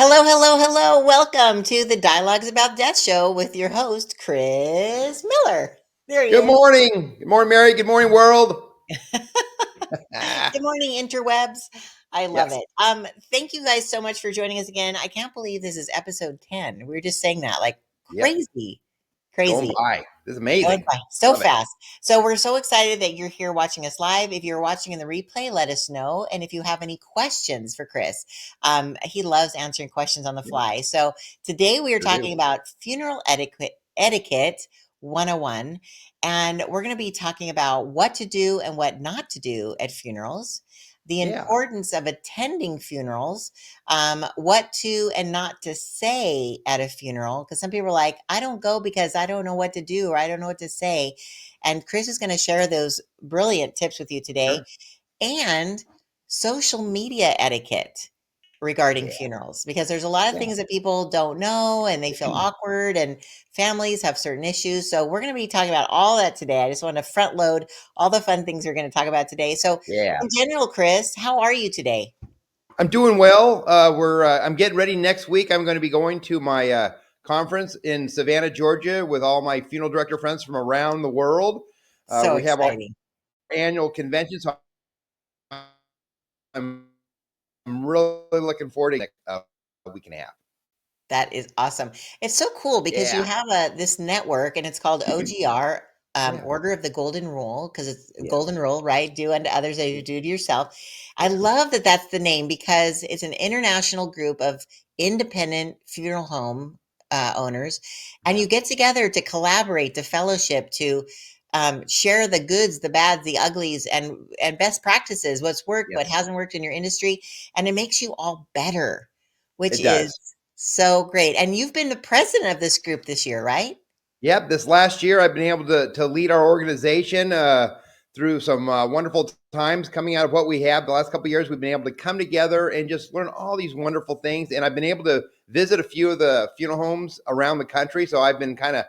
Hello, hello, hello. Welcome to the Dialogues About Death show with your host, Chris Miller. There he Good is. morning. Good morning, Mary. Good morning, world. Good morning, interwebs. I love Yes. it. Thank you guys so much for joining us again. I can't believe this is episode 10. We were just saying that like Yep. crazy, Going crazy. by. This is Going amazing. by so Love it. fast. So we're so excited that you're here watching us live. If you're watching in the replay, let us know. And if you have any questions for Chris, he loves answering questions on the Yeah, fly. So today we are sure do. talking about funeral etiquette 101. And we're going to be talking about what to do and what not to do at funerals, the Yeah. importance of attending funerals, what to and not to say at a funeral. Because some people are like, I don't go because I don't know what to do or I don't know what to say. And Chris is going to share those brilliant tips with you today Sure. and social media etiquette regarding Yeah. funerals because there's a lot of Yeah. things that people don't know and they feel awkward and families have certain issues. So we're going to be talking about all that today. I just want to front load all the fun things we're going to talk about today. So Yeah. in general, Chris, how are you today? I'm doing well. I'm getting ready next week. I'm going to be going to my conference in Savannah, Georgia, with all my funeral director friends from around the world. So We have our exciting. annual convention, so I'm really looking forward to next week and a half. That is awesome. It's so cool because you Yeah. have this network and it's called OGR, Yeah. Order of the Golden Rule, because it's a Yes. golden rule, right? Do unto others as you do to yourself. I Yeah. love that that's the name because it's an international group of independent funeral home owners, and Yeah. you get together to collaborate, to fellowship, to share the goods, the bads, the uglies, and best practices. What's worked, what Yes. hasn't worked in your industry, and it makes you all better, which It is does. so great. And you've been the president of this group this year, right? Yep, this last year I've been able to lead our organization through some wonderful times coming out of what we have. The last couple of years, we've been able to come together and just learn all these wonderful things. And I've been able to visit a few of the funeral homes around the country. So I've been kind of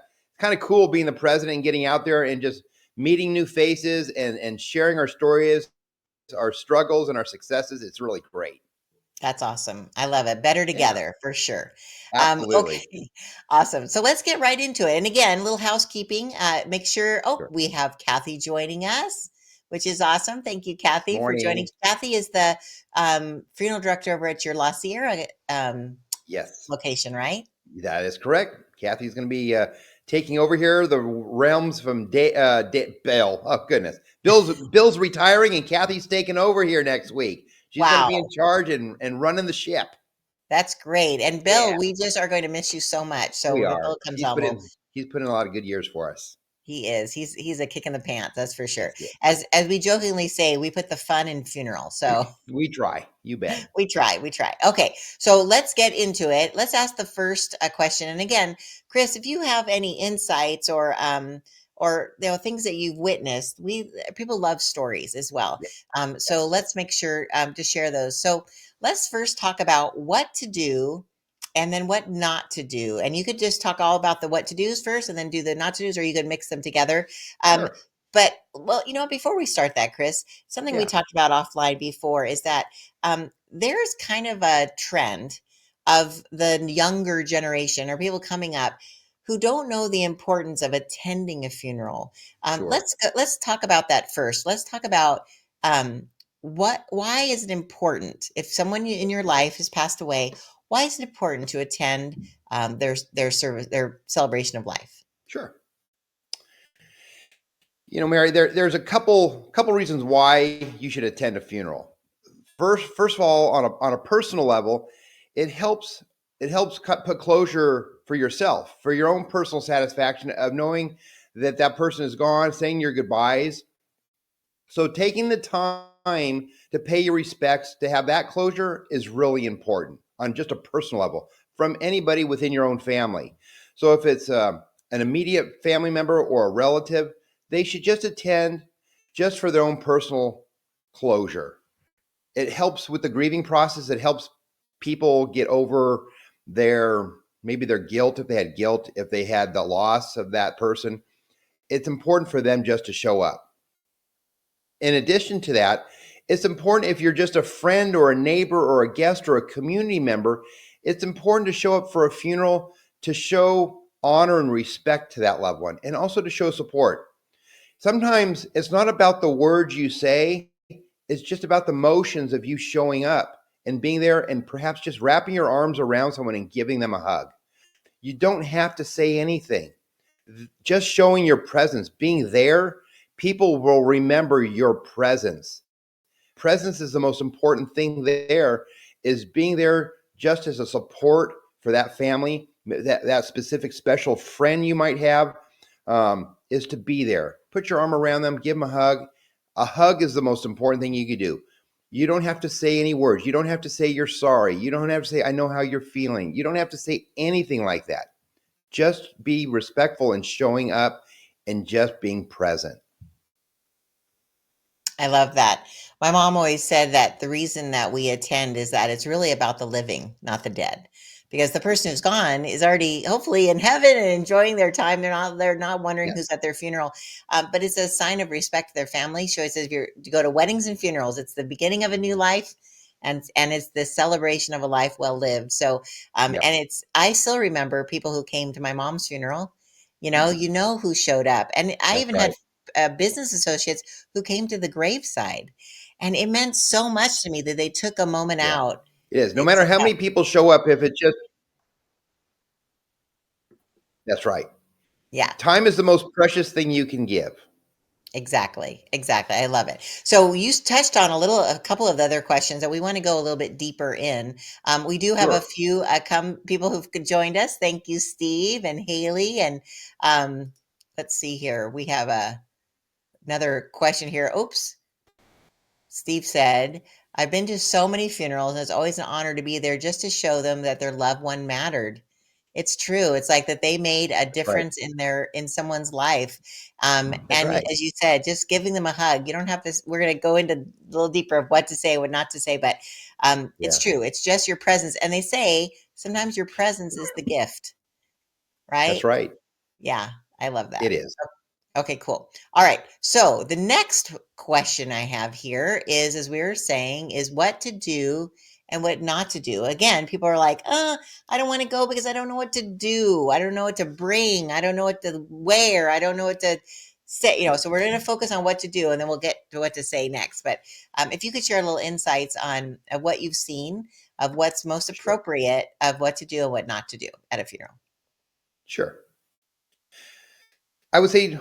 cool being the president and getting out there and just meeting new faces and sharing our stories, our struggles, and our successes. It's really great. That's awesome. I love it. Better Yeah, together for sure. absolutely. Okay, awesome. So let's get right into it. And again, little housekeeping. Make sure. Oh, Sure. we have Kathy joining us, which is awesome. Thank you, Kathy, for joining. Morning. Kathy is the funeral director over at your La Sierra Yes. location, right? That is correct. Kathy's going to be taking over here the realms from Bill. Oh goodness, Bill's retiring, and Kathy's taking over here next week. She's going to Wow, be in charge and running the ship. that's great. And Yeah, Bill, we just are going to miss you so much. So we when are. Bill comes on, we'll He's put in a lot of good years for us. He is. He's a kick in the pants, that's for sure. Yes, yes. As we jokingly say, we put the fun in funeral. So We try. You bet. we try, we try. Okay, so let's get into it. Let's ask the first question. And again, Chris, if you have any insights or things that you've witnessed, we people love stories as well. So Yes. let's make sure to share those. So let's first talk about what to do and then what not to do. And you could just talk all about the what to do's first and then do the not to do's, or you could mix them together. Um, Sure. but well, before we start that, Chris, something we Yeah. talked about offline before is that there's kind of a trend of the younger generation or people coming up who don't know the importance of attending a funeral. Sure. Let's talk about that first. Let's talk about why is it important if someone in your life has passed away? Why is it important to attend their service, their celebration of life? Sure. Mary, there's a couple reasons why you should attend a funeral. First of all, on a personal level, it helps put closure for yourself, for your own personal satisfaction of knowing that that person is gone, saying your goodbyes. So taking the time to pay your respects, to have that closure is really important on just a personal level from anybody within your own family. So if it's an immediate family member or a relative, they should just attend just for their own personal closure. It helps with the grieving process. It helps people get over their maybe their guilt if they had guilt, if they had the loss of that person. It's important for them just to show up. In addition to that, it's important if you're just a friend or a neighbor or a guest or a community member, It's important to show up for a funeral to show honor and respect to that loved one, and also to show support. Sometimes it's not about the words you say, it's just about the motions of you showing up and being there, and perhaps just wrapping your arms around someone and giving them a hug. You don't have to say anything. Just showing your presence, being there, people will remember your presence. Presence is the most important thing there, is being there just as a support for that family, that specific special friend you might have, is to be there. Put your arm around them, give them a hug. A hug is the most important thing you could do. You don't have to say any words. You don't have to say you're sorry. You don't have to say, I know how you're feeling. You don't have to say anything like that. Just be respectful and showing up and just being present. I love that. My mom always said that the reason that we attend is that it's really about the living, not the dead. Because the person who's gone is already hopefully in heaven and enjoying their time. They're not wondering Yeah, who's at their funeral. But it's a sign of respect for their family. She always says if you go to weddings and funerals, it's the beginning of a new life, and it's the celebration of a life well lived. So yeah, and it's I still remember people who came to my mom's funeral. You know who showed up. And I that's even had right. business associates who came to the graveside. And it meant so much to me that they took a moment Yeah, out. it is. No They matter took how that. many people show up, if it just, that's right. Yeah, Time is the most precious thing you can give. exactly. Exactly. I love it. So you touched on a couple of the other questions that we want to go a little bit deeper in. We do have a Sure. few people who've joined us. Thank you, Steve and Haley. And um, let's see here. We have another question here. Oops. Steve said, I've been to so many funerals, and it's always an honor to be there just to show them that their loved one mattered. It's true. It's like that they made a That's right. difference in someone's life. That's And right. as you said, just giving them a hug. You don't have to, we're going to go into a little deeper of what to say, what not to say, but it's Yeah, true. It's just your presence. And they say sometimes your presence is the gift, that's right? right. Yeah, I love It that. is. Okay, cool. All right. So the next question I have here is, as we were saying, is what to do and what not to do. Again, people are like, I don't want to go because I don't know what to do. I don't know what to bring. I don't know what to wear. I don't know what to say. So we're going to focus on what to do, and then we'll get to what to say next. But if you could share little insights on what you've seen of what's most Sure. appropriate of what to do and what not to do at a funeral. Sure. I would say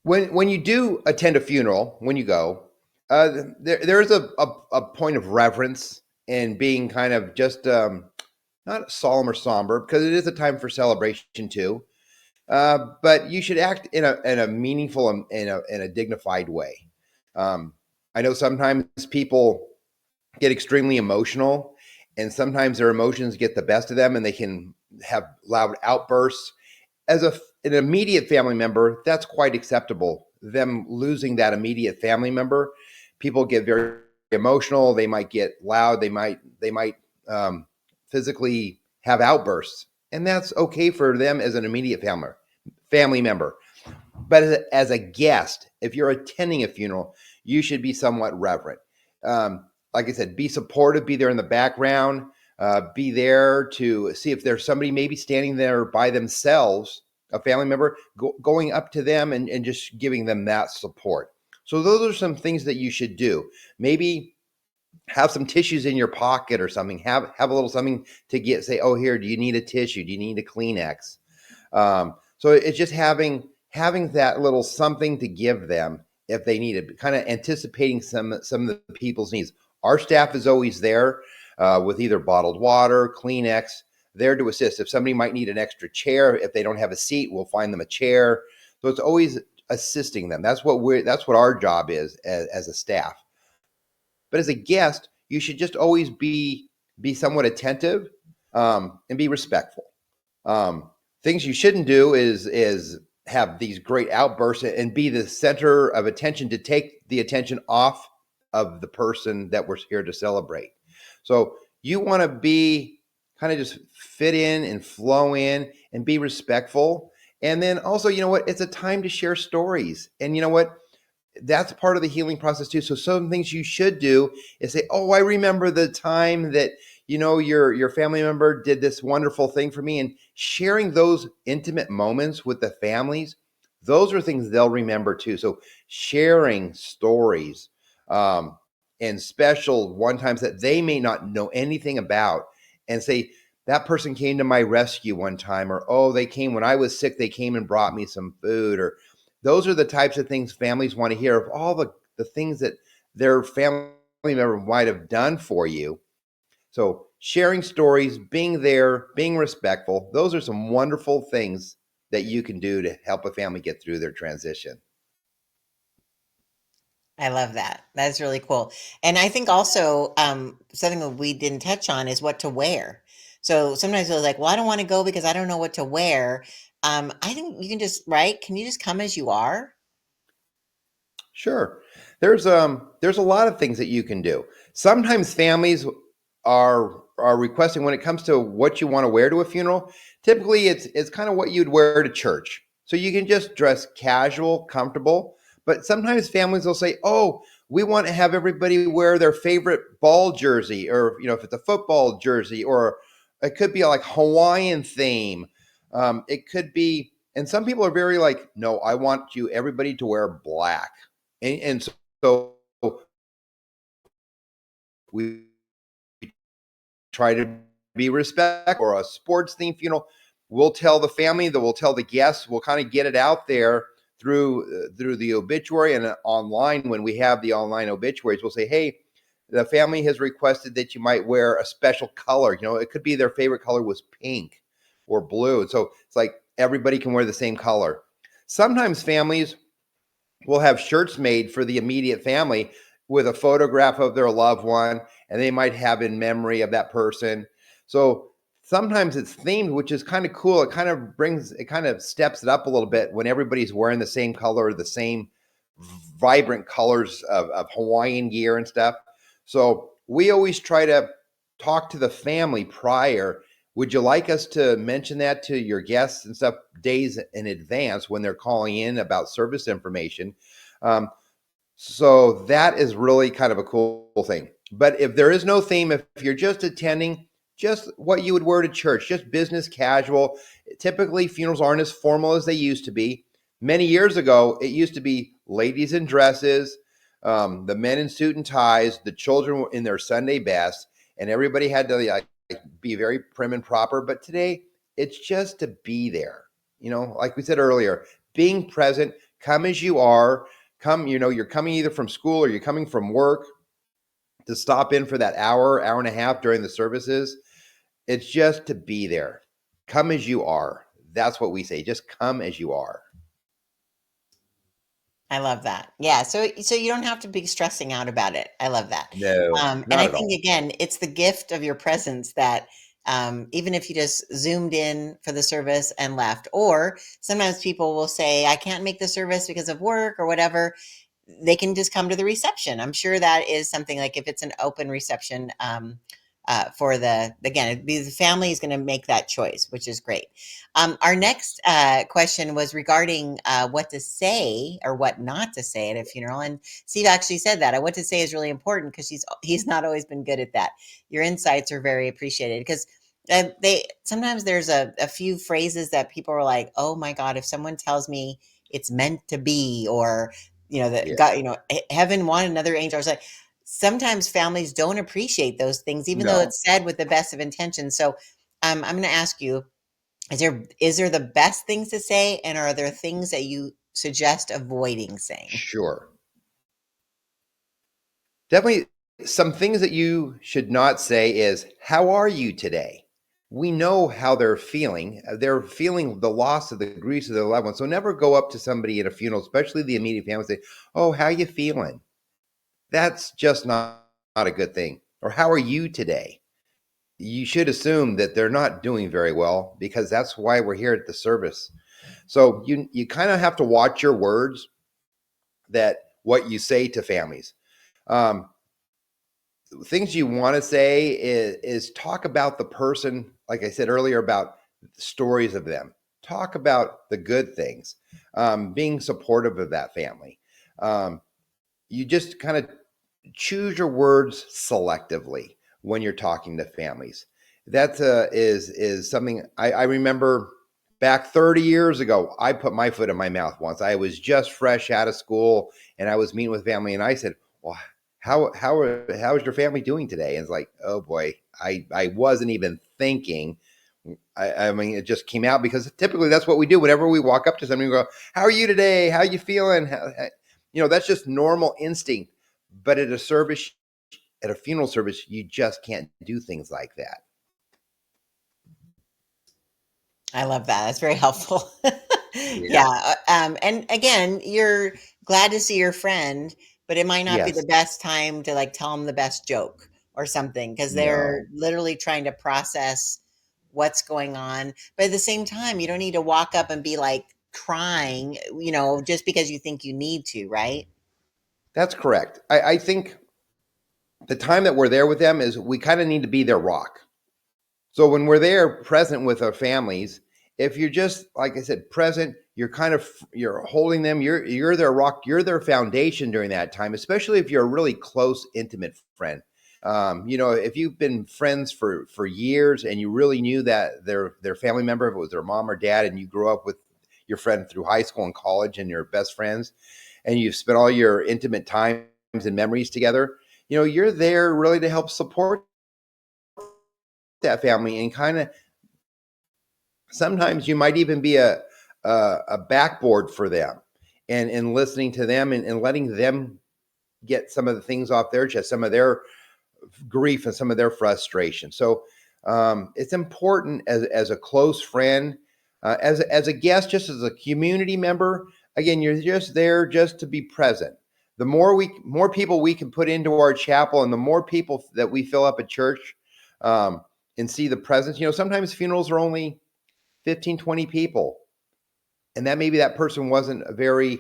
when you do attend a funeral, when you go, there's a point of reverence and being kind of just not solemn or somber, because it is a time for celebration too. But you should act in a meaningful and in a dignified way. Um, I know sometimes people get extremely emotional, and sometimes their emotions get the best of them, and they can have loud outbursts. As an immediate family member, that's quite acceptable. Them losing that immediate family member, people get very emotional. They might get loud. They might physically have outbursts, and that's okay for them as an immediate family member. But as a guest, if you're attending a funeral, you should be somewhat reverent. Like I said, be supportive, be there in the background, be there to see if there's somebody maybe standing there by themselves, a family member, going up to them and just giving them that support. So those are some things that you should do. Maybe have some tissues in your pocket or something. Have a little something to say, oh, here, do you need a tissue? Do you need a Kleenex? So it's just having that little something to give them if they need it, kind of anticipating some of the people's needs. Our staff is always there with either bottled water, Kleenex, there to assist. If somebody might need an extra chair, if they don't have a seat, we'll find them a chair. So it's always assisting them. That's what our job is as a staff. But as a guest, you should just always be somewhat attentive and be respectful. Um, Things you shouldn't do is have these great outbursts and be the center of attention to take the attention off of the person that we're here to celebrate. So you want to be kind of just fit in and flow in and be respectful. And then also, you know what? It's a time to share stories. And you know what? That's part of the healing process too. So some things you should do is say, "Oh, I remember the time that your family member did this wonderful thing for me, and sharing those intimate moments with the families, those are things they'll remember too. So sharing stories, um, and special one times that they may not know anything about, and say, that person came to my rescue one time, or oh, they came when I was sick, they came and brought me some food, or those are the types of things families want to hear, of all the things that their family member might have done for you. So sharing stories, being there, being respectful, those are some wonderful things that you can do to help a family get through their transition. I love that. That's really cool. And I think also something that we didn't touch on is what to wear. So sometimes I was like, well, I don't want to go because I don't know what to wear. I think you can just, right? Can you just come as you are? Sure. There's a lot of things that you can do. Sometimes families are requesting, when it comes to what you want to wear to a funeral, typically it's kind of what you'd wear to church. So you can just dress casual, comfortable, but sometimes families will say, "Oh, we want to have everybody wear their favorite ball jersey, or if it's a football jersey, or it could be like Hawaiian theme. It could be." And some people are very like, "No, I want you everybody to wear black." And so we try to be respectful. Or a sports themed funeral, we'll tell the family, that we'll tell the guests, we'll kind of get it out there through the obituary, and online. When we have the online obituaries, we'll say, hey, the family has requested that you might wear a special color. It could be their favorite color was pink or blue, so it's like everybody can wear the same color. Sometimes families will have shirts made for the immediate family with a photograph of their loved one, and they might have in memory of that person. So sometimes it's themed, which is kind of cool. It kind of steps it up a little bit when everybody's wearing the same color, the same vibrant colors of Hawaiian gear and stuff. So we always try to talk to the family prior. Would you like us to mention that to your guests and stuff days in advance when they're calling in about service information? Um, so that is really kind of a cool thing. But if there is no theme, if you're just attending, just what you would wear to church, just business casual. Typically, funerals aren't as formal as they used to be. Many years ago, it used to be ladies in dresses, the men in suit and ties, the children in their Sunday best, and everybody had to be very prim and proper. But today, it's just to be there. Like we said earlier, being present, come as you are. Come, you're coming either from school or you're coming from work to stop in for that hour and a half during the services. It's just to be there. Come as you are. That's what we say. Just come as you are. I love that. Yeah, so you don't have to be stressing out about it. I love that. No, And not I at think all. again, it's the gift of your presence that even if you just zoomed in for the service and left, or sometimes people will say, I can't make the service because of work or whatever, they can just come to the reception. I'm sure that is something like if it's an open reception for again, the family is going to make that choice, which is great. Our next question was regarding what to say or what not to say at a funeral. And Steve actually said that. What to say is really important because he's not always been good at that. Your insights are very appreciated because they sometimes there's a few phrases that people are like, oh my God, if someone tells me it's meant to be, or that Yeah. God, heaven wanted another angel. I was like, sometimes families don't appreciate those things, even though No. it's said with the best of intentions. So, I'm going to ask you: is there the best things to say, and are there things that you suggest avoiding saying? Sure. Definitely some things that you should not say is, how are you today? We know how they're feeling. They're feeling the loss of the grief of their loved one. So never go up to somebody in a funeral, especially the immediate family, and say, oh, how you feeling? That's just not a good thing. Or how are you today? You should assume that they're not doing very well, because that's why we're here at the service. So you kind of have to watch your words, that what you say to families. Um, Things you want to say is talk about the person, like I said earlier, about stories of them. Talk about the good things, being supportive of that family. You just kind of choose your words selectively. when you're talking to families. That is something I remember back 30 years ago. I put my foot in my mouth once. I was just fresh out of school and I was meeting with family, and I said, "Well, how is your family doing today?" And it's like, oh boy, I wasn't even thinking. I mean, it just came out because typically that's what we do whenever we walk up to somebody. We go, "How are you today? How are you feeling?" That's just normal instinct. But at a funeral service, you just can't do things like that. I love that. That's very helpful. Yeah. Yeah. And again, you're glad to see your friend, but it might not be the Yes. best time to like tell them the best joke or something because they're No. literally trying to process what's going on. But at the same time, you don't need to walk up and be like crying, just because you think you need to, right? That's correct. I think the time that we're there with them is we kind of need to be their rock. So when we're there present with our families, if you're just like I said, present, you're holding them, you're their rock, you're their foundation during that time, especially if you're a really close, intimate friend. If you've been friends for years and you really knew that their family member, if it was their mom or dad, and you grew up with your friend through high school and college and your best friends, and you've spent all your intimate times and memories together, you're there really to help support that family, and kind of sometimes you might even be a backboard for them, and listening to them, and letting them get some of the things off their chest, some of their grief and some of their frustration. So it's important as a close friend, as a guest, just as a community member. Again, you're just there just to be present. The more people we can put into our chapel, and the more people that we fill up a church, um, and see the presence. Sometimes funerals are only 15, 20 people, and that maybe that person wasn't a very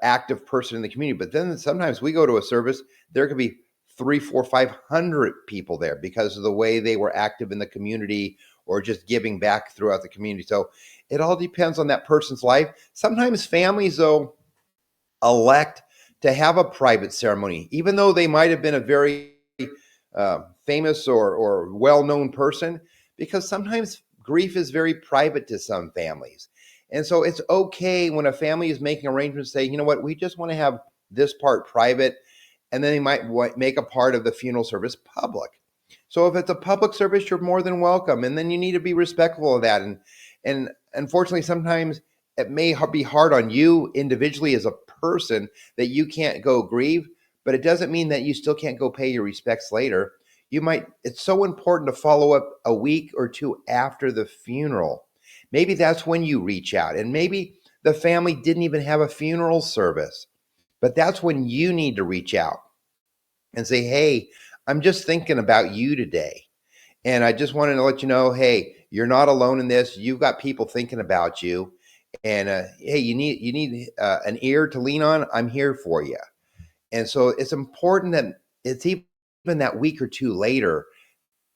active person in the community. But then sometimes we go to a service, there could be three, four, 500 people there because of the way they were active in the community or just giving back throughout the community. So it all depends on that person's life. Sometimes families, though, elect to have a private ceremony, even though they might have been a very famous or well known person, because sometimes grief is very private to some families. And so it's okay when a family is making arrangements, say, you know what, we just want to have this part private, and then they might make a part of the funeral service public. So if it's a public service, you're more than welcome, and then you need to be respectful of that. And unfortunately, sometimes it may be hard on you individually as a person that you can't go grieve, but it doesn't mean that you still can't go pay your respects later. It's so important to follow up a week or two after the funeral. Maybe that's when you reach out, and maybe the family didn't even have a funeral service, but that's when you need to reach out and say, hey, I'm just thinking about you today. And I just wanted to let you know, hey, you're not alone in this. You've got people thinking about you. And hey, you need an ear to lean on. I'm here for you. And so it's important that it's even that week or two later.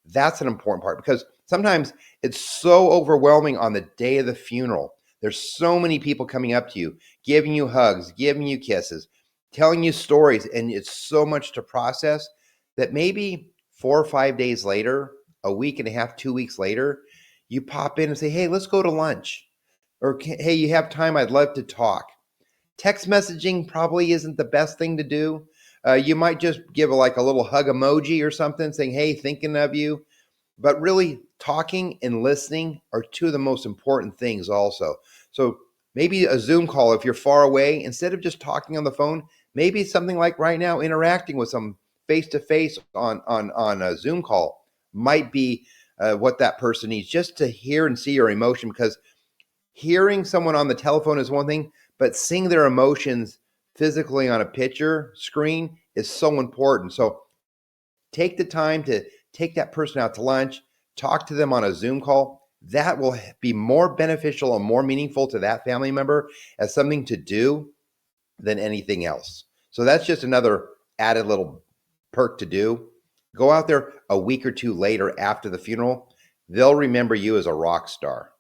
That's an important part, because sometimes it's so overwhelming on the day of the funeral. There's so many people coming up to you, giving you hugs, giving you kisses, telling you stories, and it's so much to process that maybe 4 or 5 days later, a week and a half, 2 weeks later, you pop in and say, hey, let's go to lunch. Or, hey, you have time? I'd love to talk. Text messaging probably isn't the best thing to do. You might just give like a little hug emoji or something saying, hey, thinking of you. But really, talking and listening are two of the most important things also. So maybe a Zoom call if you're far away, instead of just talking on the phone, maybe something like right now, interacting with some face to face on a Zoom call might be what that person needs, just to hear and see your emotion. Because hearing someone on the telephone is one thing, but seeing their emotions physically on a picture screen is so important. So take the time to take that person out to lunch, talk to them on a Zoom call. That will be more beneficial and more meaningful to that family member as something to do than anything else. So that's just another added little perk to do. Go out there a week or two later after the funeral. They'll remember you as a rock star.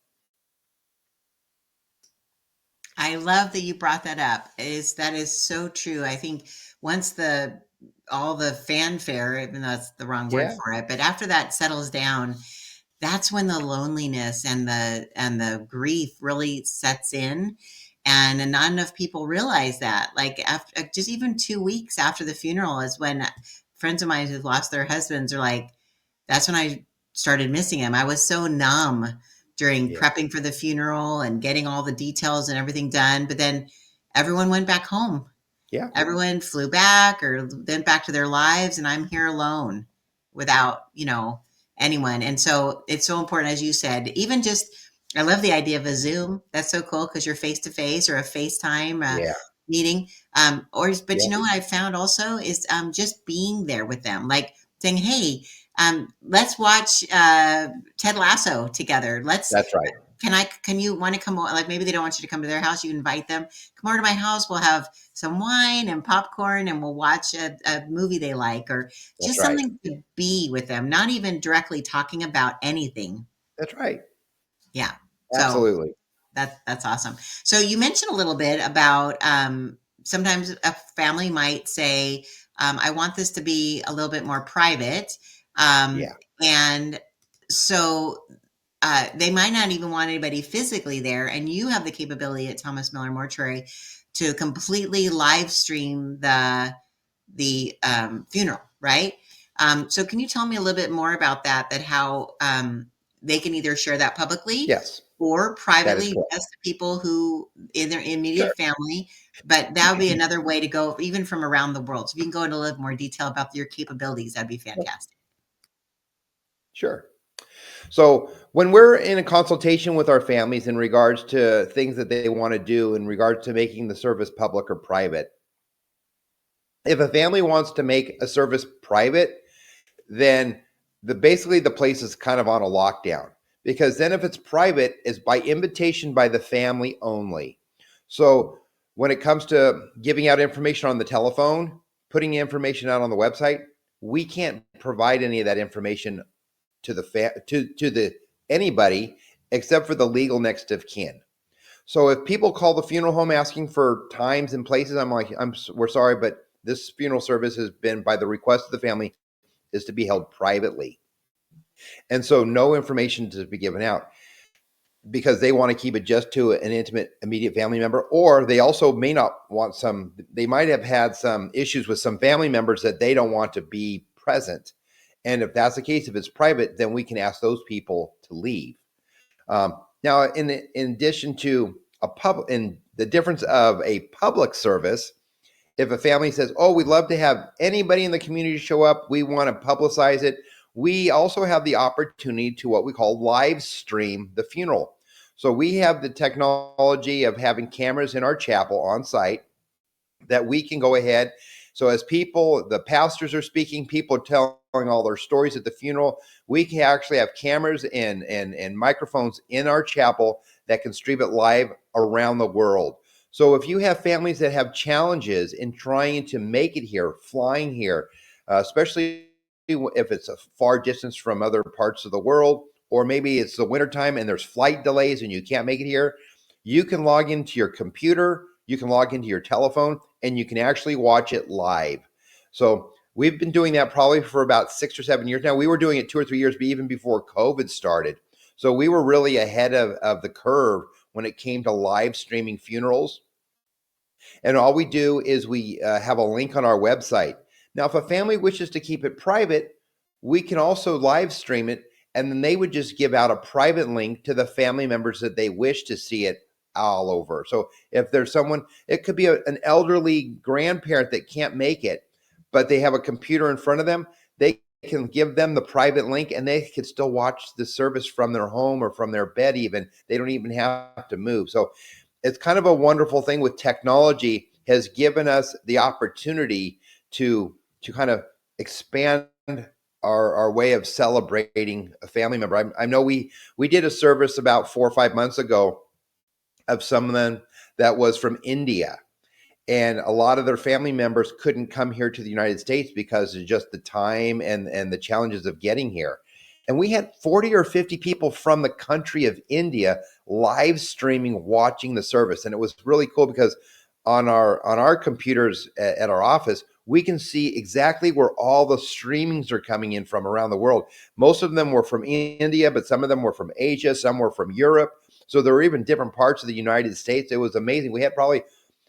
I love that you brought that up. Is that is so true. I think once the all the fanfare, even though that's the wrong word Yeah, for it, but after that settles down, that's when the loneliness and the grief really sets in, and not enough people realize that. Like after just even 2 weeks after the funeral is when friends of mine who've lost their husbands are like, that's when I started missing him. I was so numb during yeah, prepping for the funeral and getting all the details and everything done, but then everyone went back home. yeah, Everyone flew back or went back to their lives, and I'm here alone without, anyone. And so it's so important, as you said, even just, I love the idea of a Zoom. That's so cool because you're face to face, or a FaceTime yeah, meeting. But yeah. you know what I found also is just being there with them, like saying, hey, let's watch Ted Lasso together. That's right. Can you want to come over? Like maybe they don't want you to come to their house. You invite them, come over to my house. We'll have some wine and popcorn and we'll watch a movie they like, or That's just right. something to be with them, not even directly talking about anything. That's right. Yeah. So Absolutely. that's awesome. So you mentioned a little bit about sometimes a family might say, I want this to be a little bit more private. Yeah. And so they might not even want anybody physically there, and you have the capability at Thomas Miller Mortuary to completely live stream the funeral, right? So can you tell me a little bit more about that? That how they can either share that publicly Yes. or That is privately, correct. just the people who in their Sure. immediate family. But that would be another way to go, even from around the world. So if you can go into a little more detail about your capabilities, that'd be fantastic. Sure. So when we're in a consultation with our families in regards to things that they want to do in regards to making the service public or private, if a family wants to make a service private, then basically the place is kind of on a lockdown, because then if it's private, it's by invitation by the family only. So when it comes to giving out information on the telephone, putting information out on the website, we can't provide any of that information to the anybody except for the legal next of kin. So if people call the funeral home asking for times and places, I'm like, we're sorry, but this funeral service has been by the request of the family is to be held privately. And so no information to be given out because they want to keep it just to an intimate, immediate family member, or they also may not want they might have had some issues with some family members that they don't want to be present. And if that's the case, if it's private, then we can ask those people to leave. Now, in addition to in the difference of a public service, if a family says, "Oh, we'd love to have anybody in the community show up. We want to publicize it." We also have the opportunity to what we call live stream the funeral. So we have the technology of having cameras in our chapel on site that we can go ahead. So as the pastors are speaking, people are telling all their stories at the funeral. We can actually have cameras and microphones in our chapel that can stream it live around the world. So if you have families that have challenges in trying to make it here, flying here, especially if it's a far distance from other parts of the world, or maybe it's the wintertime and there's flight delays and you can't make it here, you can log into your computer, you can log into your telephone, and you can actually watch it live. So we've been doing that probably for about 6 or 7 years now. We were doing it 2 or 3 years, even before COVID started. So we were really ahead of the curve when it came to live streaming funerals. And all we do is we have a link on our website. Now, if a family wishes to keep it private, we can also live stream it, and then they would just give out a private link to the family members that they wish to see it all over. So if there's someone, it could be an elderly grandparent that can't make it, but they have a computer in front of them, they can give them the private link and they can still watch the service from their home or from their bed even. They don't even have to move. So it's kind of a wonderful thing with technology has given us the opportunity to kind of expand our way of celebrating a family member. I know we did a service about 4 or 5 months ago of someone that was from India, and a lot of their family members couldn't come here to the United States because of just the time and the challenges of getting here. And we had 40 or 50 people from the country of India live streaming, watching the service. And it was really cool because on our computers at our office, we can see exactly where all the streamings are coming in from around the world. Most of them were from India, but some of them were from Asia, some were from Europe. So there were even different parts of the United States. It was amazing. We had probably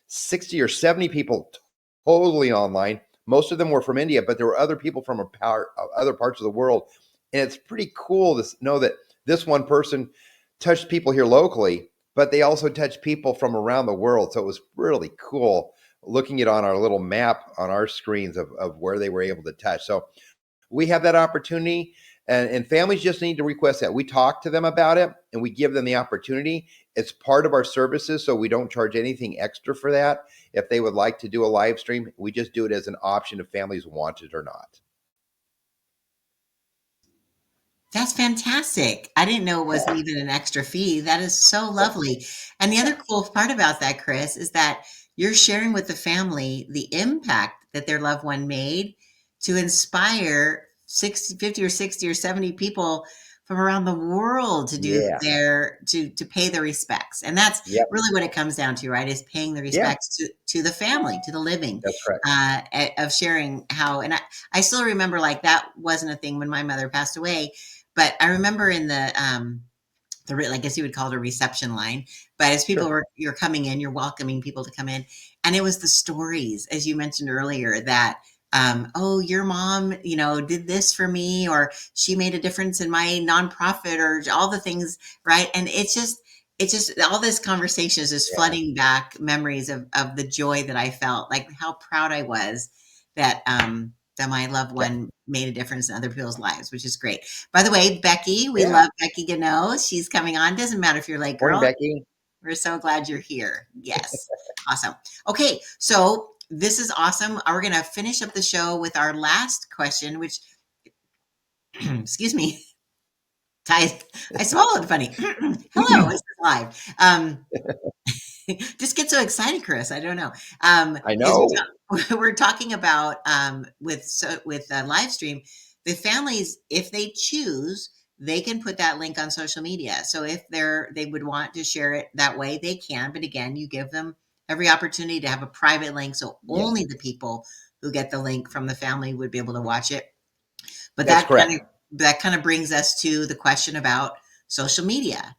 60 or 70 people totally online. Most of them were from India, but there were other people from other parts of the world. And it's pretty cool to know that this one person touched people here locally, but they also touched people from around the world. So it was really cool looking at on our little map on our screens of where they were able to touch. So we have that opportunity, and families just need to request that. We talk to them about it and we give them the opportunity. It's part of our services, so we don't charge anything extra for that. If they would like to do a live stream, we just do it as an option if families want it or not. That's fantastic. I didn't know it wasn't Yeah. even an extra fee. That is so lovely. And the other cool part about that, Chris, is that you're sharing with the family the impact that their loved one made to inspire 60, 50 or 60 or 70 people from around the world to do Yeah. their to pay their respects. And that's Yep. really what it comes down to, right? Is paying the Yeah. respects to the family, to the living, That's correct. of sharing how, and I still remember like that wasn't a thing when my mother passed away, but I remember in I guess you would call it a reception line, but as people Sure. were, you're coming in, you're welcoming people to come in. And it was the stories, as you mentioned earlier, that, oh, your mom, did this for me, or she made a difference in my nonprofit, or all the things, right? And it's just all this conversation is just Yeah. flooding back memories of the joy that I felt, like how proud I was that my loved Yeah. one made a difference in other people's lives, which is great. By the way, Becky, we Yeah. love Becky Gano. She's coming on. Doesn't matter if you're late, Morning, girl. Becky. We're so glad you're here. Yes. Awesome. Okay. So this is awesome. We're going to finish up the show with our last question, which, excuse me, Ty, I swallowed funny. Hello, this is live. Just get so excited, Chris. I don't know. I Is know. we're talking about with live stream, the families, if they choose, they can put that link on social media. So if they would want to share it that way, they can. But again, you give them every opportunity to have a private link, so only Yes, the people who get the link from the family would be able to watch it. But that's correct. that kind of brings us to the question about social media.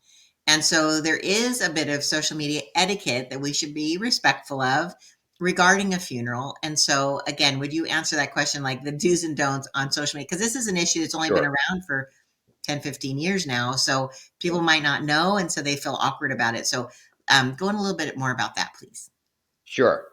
And so there is a bit of social media etiquette that we should be respectful of regarding a funeral. And so again, would you answer that question, like the do's and don'ts on social media? Because this is an issue that's only been Sure. around for 10, 15 years now. So Yeah. people might not know, and so they feel awkward about it. So go on a little bit more about that, please. Sure.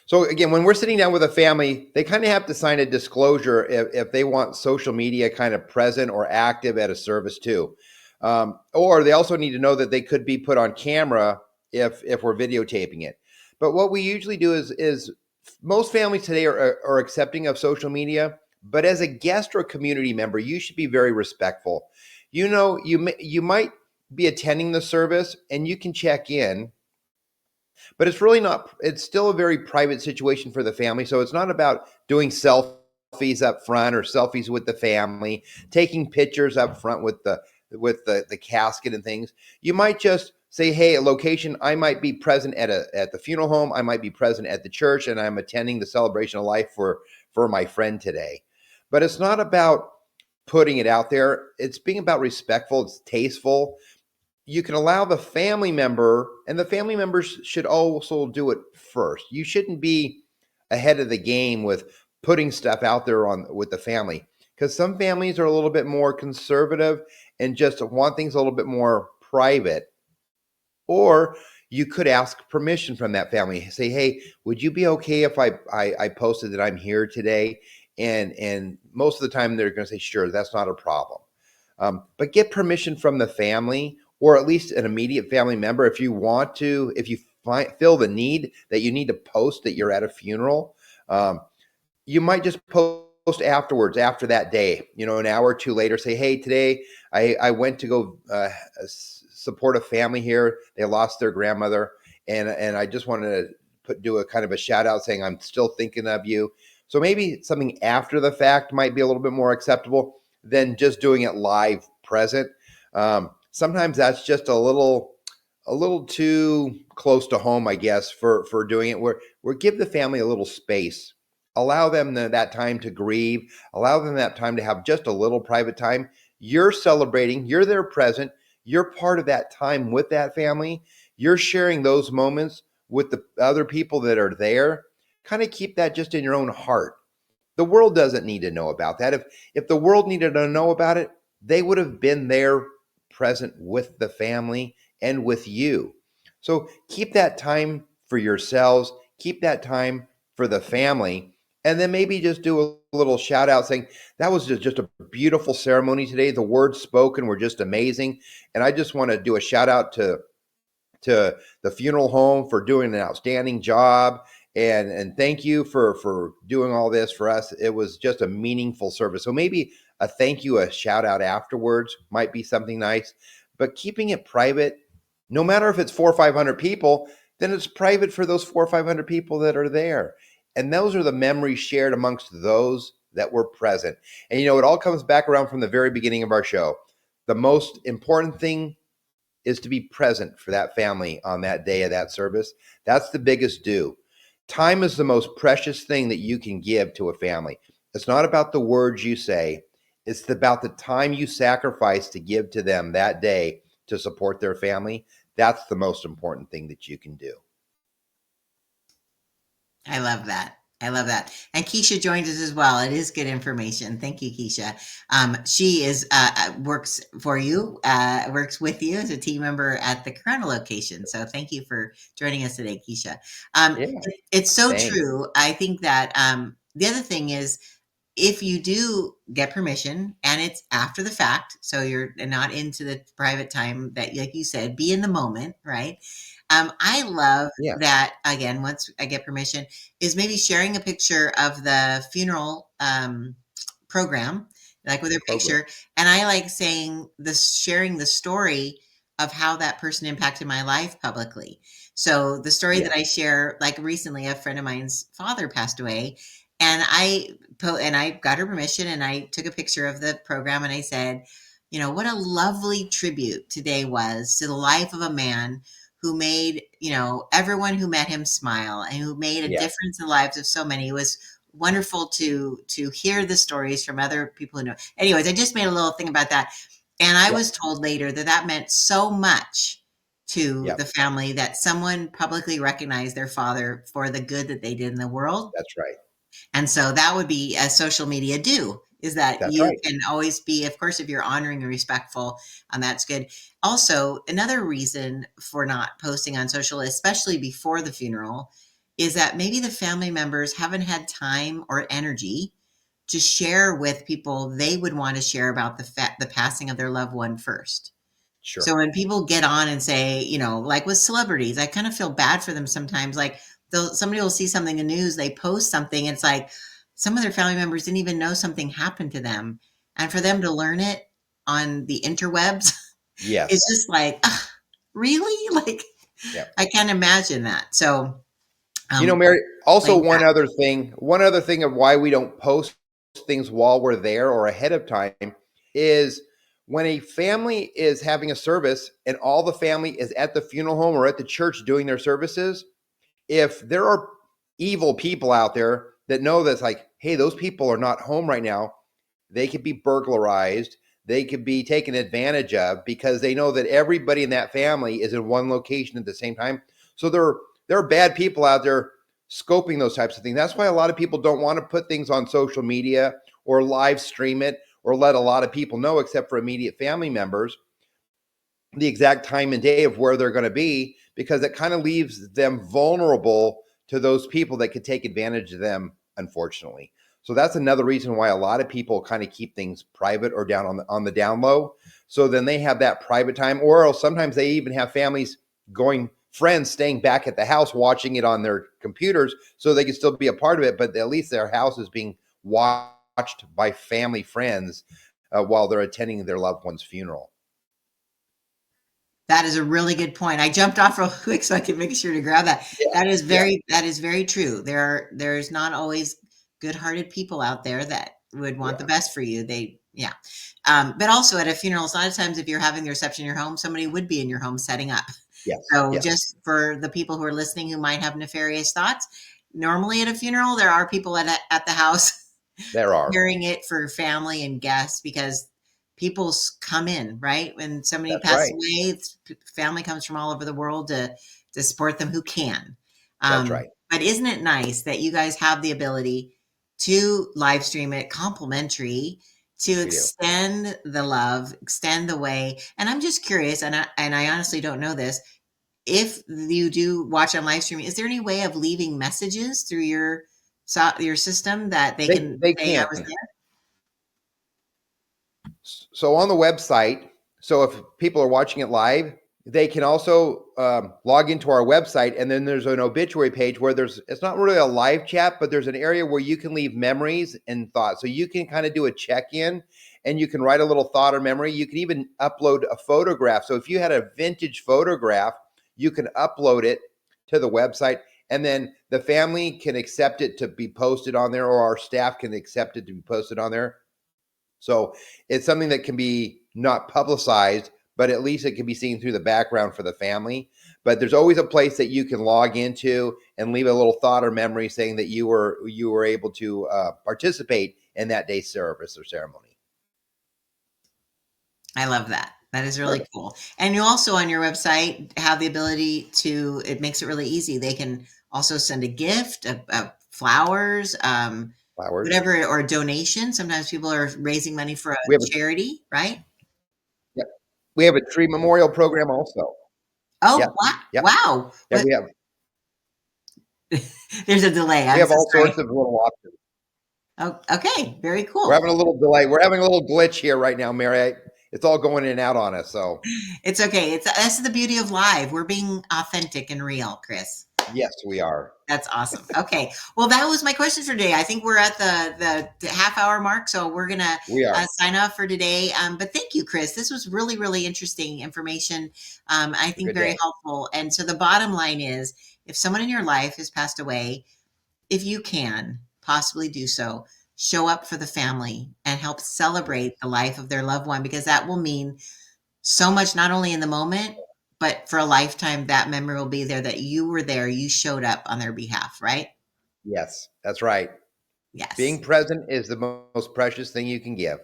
So again, when we're sitting down with a family, they kind of have to sign a disclosure if they want social media kind of present or active at a service too. Or they also need to know that they could be put on camera if we're videotaping it. But what we usually do is most families today are accepting of social media. But as a guest or a community member, you should be very respectful. You might be attending the service and you can check in, but it's really not, it's still a very private situation for the family. So it's not about doing selfies up front or selfies with the family, taking pictures up front with the casket and things. You might just say, hey, a location, I might be present at the funeral home, I might be present at the church, and I'm attending the celebration of life for my friend today. But it's not about putting it out there. It's being about respectful, it's tasteful. You can allow the family member, and the family members should also do it first. You shouldn't be ahead of the game with putting stuff out there on with the family, because some families are a little bit more conservative and just want things a little bit more private. Or you could ask permission from that family. Say, hey, would you be okay if I posted that I'm here today? And most of the time they're going to say, sure, that's not a problem. But get permission from the family, or at least an immediate family member, if you want to, if you feel the need that you need to post that you're at a funeral. You might just post afterwards, after that day, an hour or two later, say, hey, today I went to go support a family here. They lost their grandmother. And I just wanted to do a kind of a shout out saying, I'm still thinking of you. So maybe something after the fact might be a little bit more acceptable than just doing it live present. Sometimes that's just a little a little too close to home, I guess, for doing it. Where give the family a little space, allow them that time to grieve, allow them that time to have just a little private time. You're celebrating, you're there present, you're part of that time with that family. You're sharing those moments with the other people that are there. Kind of keep that just in your own heart. The world doesn't need to know about that. If the world needed to know about it, they would have been there present with the family and with you. So keep that time for yourselves, keep that time for the family, and then maybe just do a little shout out saying, that was just a beautiful ceremony today. The words spoken were just amazing. And I just want to do a shout out to the funeral home for doing an outstanding job, and thank you for doing all this for us. It was just a meaningful service. So maybe a thank you, a shout out afterwards might be something nice, but keeping it private, no matter if it's 400 or 500 people, then it's private for those 400 or 500 people that are there, and those are the memories shared amongst those that were present. And it all comes back around from the very beginning of our show. The most important thing is to be present for that family on that day of that service. That's the biggest due. Time is the most precious thing that you can give to a family. It's not about the words you say, it's about the time you sacrifice to give to them that day to support their family. That's the most important thing that you can do. I love that. I love that. And Keisha joined us as well. It is good information. Thank you, Keisha. She is works for you, works with you as a team member at the Corona location. So thank you for joining us today, Keisha. Yeah, It's so thanks. true. I think that the other thing is if you do get permission and it's after the fact, so you're not into the private time that, like you said, be in the moment, right? I love Yeah, that again, once I get permission, is maybe sharing a picture of the funeral program, like with the their program. picture. And I like saying this, sharing the story of how that person impacted my life publicly. So the story Yeah, that I share, like recently, a friend of mine's father passed away, and I got her permission, and I took a picture of the program, and I said, what a lovely tribute today was to the life of a man who made everyone who met him smile and who made a yeah, difference in the lives of so many. It was wonderful to hear the stories from other people who know. Anyways, I just made a little thing about that, and I yeah, was told later that that meant so much to yeah. the family that someone publicly recognized their father for the good that they did in the world. That's right. And so that would be as social media do, is that That's you right. can always be, of course, if you're honoring and respectful, that's good. Also, another reason for not posting on social, especially before the funeral, is that maybe the family members haven't had time or energy to share with people they would want to share about the passing of their loved one first. Sure. So when people get on and say, like with celebrities, I kind of feel bad for them sometimes. Like somebody will see something in the news, they post something, it's like some of their family members didn't even know something happened to them. And for them to learn it on the interwebs, it's Yes. just like, "Ugh, really?" Like Yeah. I can't imagine that. So Mary, also like that. one other thing of why we don't post things while we're there or ahead of time is when a family is having a service and all the family is at the funeral home or at the church doing their services, if there are evil people out there that know that's like, hey, those people are not home right now, they could be burglarized, they could be taken advantage of because they know that everybody in that family is in one location at the same time. So there are bad people out there scoping those types of things. That's why a lot of people don't want to put things on social media or live stream it or let a lot of people know, except for immediate family members, the exact time and day of where they're going to be, because it kind of leaves them vulnerable to those people that could take advantage of them, unfortunately. So that's another reason why a lot of people kind of keep things private or down on the down low. So then they have that private time, or else sometimes they even have families going, friends staying back at the house watching it on their computers so they can still be a part of it, but at least their house is being watched by family friends while they're attending their loved one's funeral. That is a really good point. I jumped off real quick so I could make sure to grab that. Yeah, yeah, That is very true. There's not always good-hearted people out there that would want the yeah. best for you. Yeah. But also at a funeral, a lot of times if you're having the reception in your home, somebody would be in your home setting up. Yes. So Yes. just for the people who are listening who might have nefarious thoughts, normally at a funeral, there are people at the house There are. preparing it for family and guests because people come in, right? When somebody That's passes right. away, family comes from all over the world to support them who can. That's right. But isn't it nice that you guys have the ability to live stream it complimentary to We do. extend the love, extend the way? And I'm just curious, and I honestly don't know this. If you do watch on live streaming, is there any way of leaving messages through your system that they can They say I can. was there? So on the website, so if people are watching it live, they can also log into our website, and then there's an obituary page where it's not really a live chat, but there's an area where you can leave memories and thoughts. So you can kind of do a check-in, and you can write a little thought or memory. You can even upload a photograph. So if you had a vintage photograph, you can upload it to the website, and then the family can accept it to be posted on there, or our staff can accept it to be posted on there. So it's something that can be not publicized, but at least it can be seen through the background for the family. But there's always a place that you can log into and leave a little thought or memory saying that you were able to participate in that day's service or ceremony. I love that. That is really Perfect. cool. And you also on your website have the ability to, it makes it really easy. They can also send a gift, flowers, Flowers. whatever, or a donation. Sometimes people are raising money for a We have a charity, right? Yep. We have a tree memorial program also. Oh, Yep. wow. Yep. Wow. Yeah, What? There's a delay. we I'm have so all sorry. sorts of little options. Oh, okay. Very We're cool. having a little delay. We're having a little glitch here right now, Mary. It's all going in and out on us. So It's okay. That's the beauty of live. We're being authentic and real, Chris. yes, we are. That's awesome. Okay. Well, that was my question for today. I think we're at the half hour mark, so we're gonna We are. sign off for today. But thank you, Chris. This was really, really interesting information. I Have a think good very day. helpful. And so the bottom line is, if someone in your life has passed away, if you can possibly do so, show up for the family and help celebrate the life of their loved one because that will mean so much, not only in the moment, but for a lifetime, that memory will be there that you were there, you showed up on their behalf, right? Yes, that's right. Yes. Being present is the most precious thing you can give.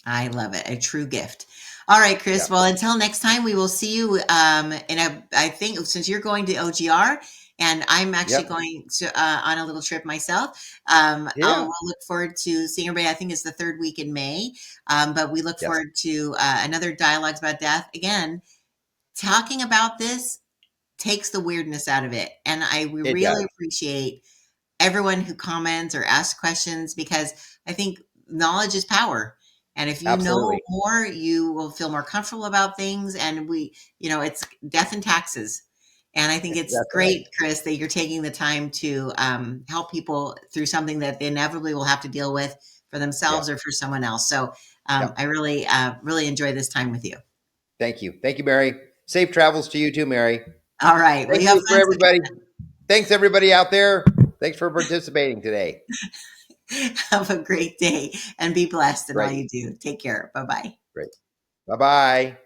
I love it. A true gift. All right, Yeah. Chris. Well, until next time, we will see you I think since you're going to OGR and I'm actually Yep. going to on a little trip myself, Yeah. we'll look forward to seeing everybody. I think it's the third week in May. But we look Yes. forward to another Dialogues about Death. Again, talking about this takes the weirdness out of it. And we It really does. appreciate everyone who comments or asks questions because I think knowledge is power. And if you know Absolutely. more, you will feel more comfortable about things. And it's death and taxes. And I think it's That's right. great, Chris, that you're taking the time to help people through something that they inevitably will have to deal with for Yeah. themselves or for someone else. So Yep. I really, really enjoy this time with you. Thank you. Thank you, Mary. Safe travels to you too, Mary. All right. Well, Thank you have you for fun. everybody. Thanks everybody out there. Thanks for participating today. Have a great day and be blessed in all Great. you do. Take care. Bye bye. Great. Bye-bye.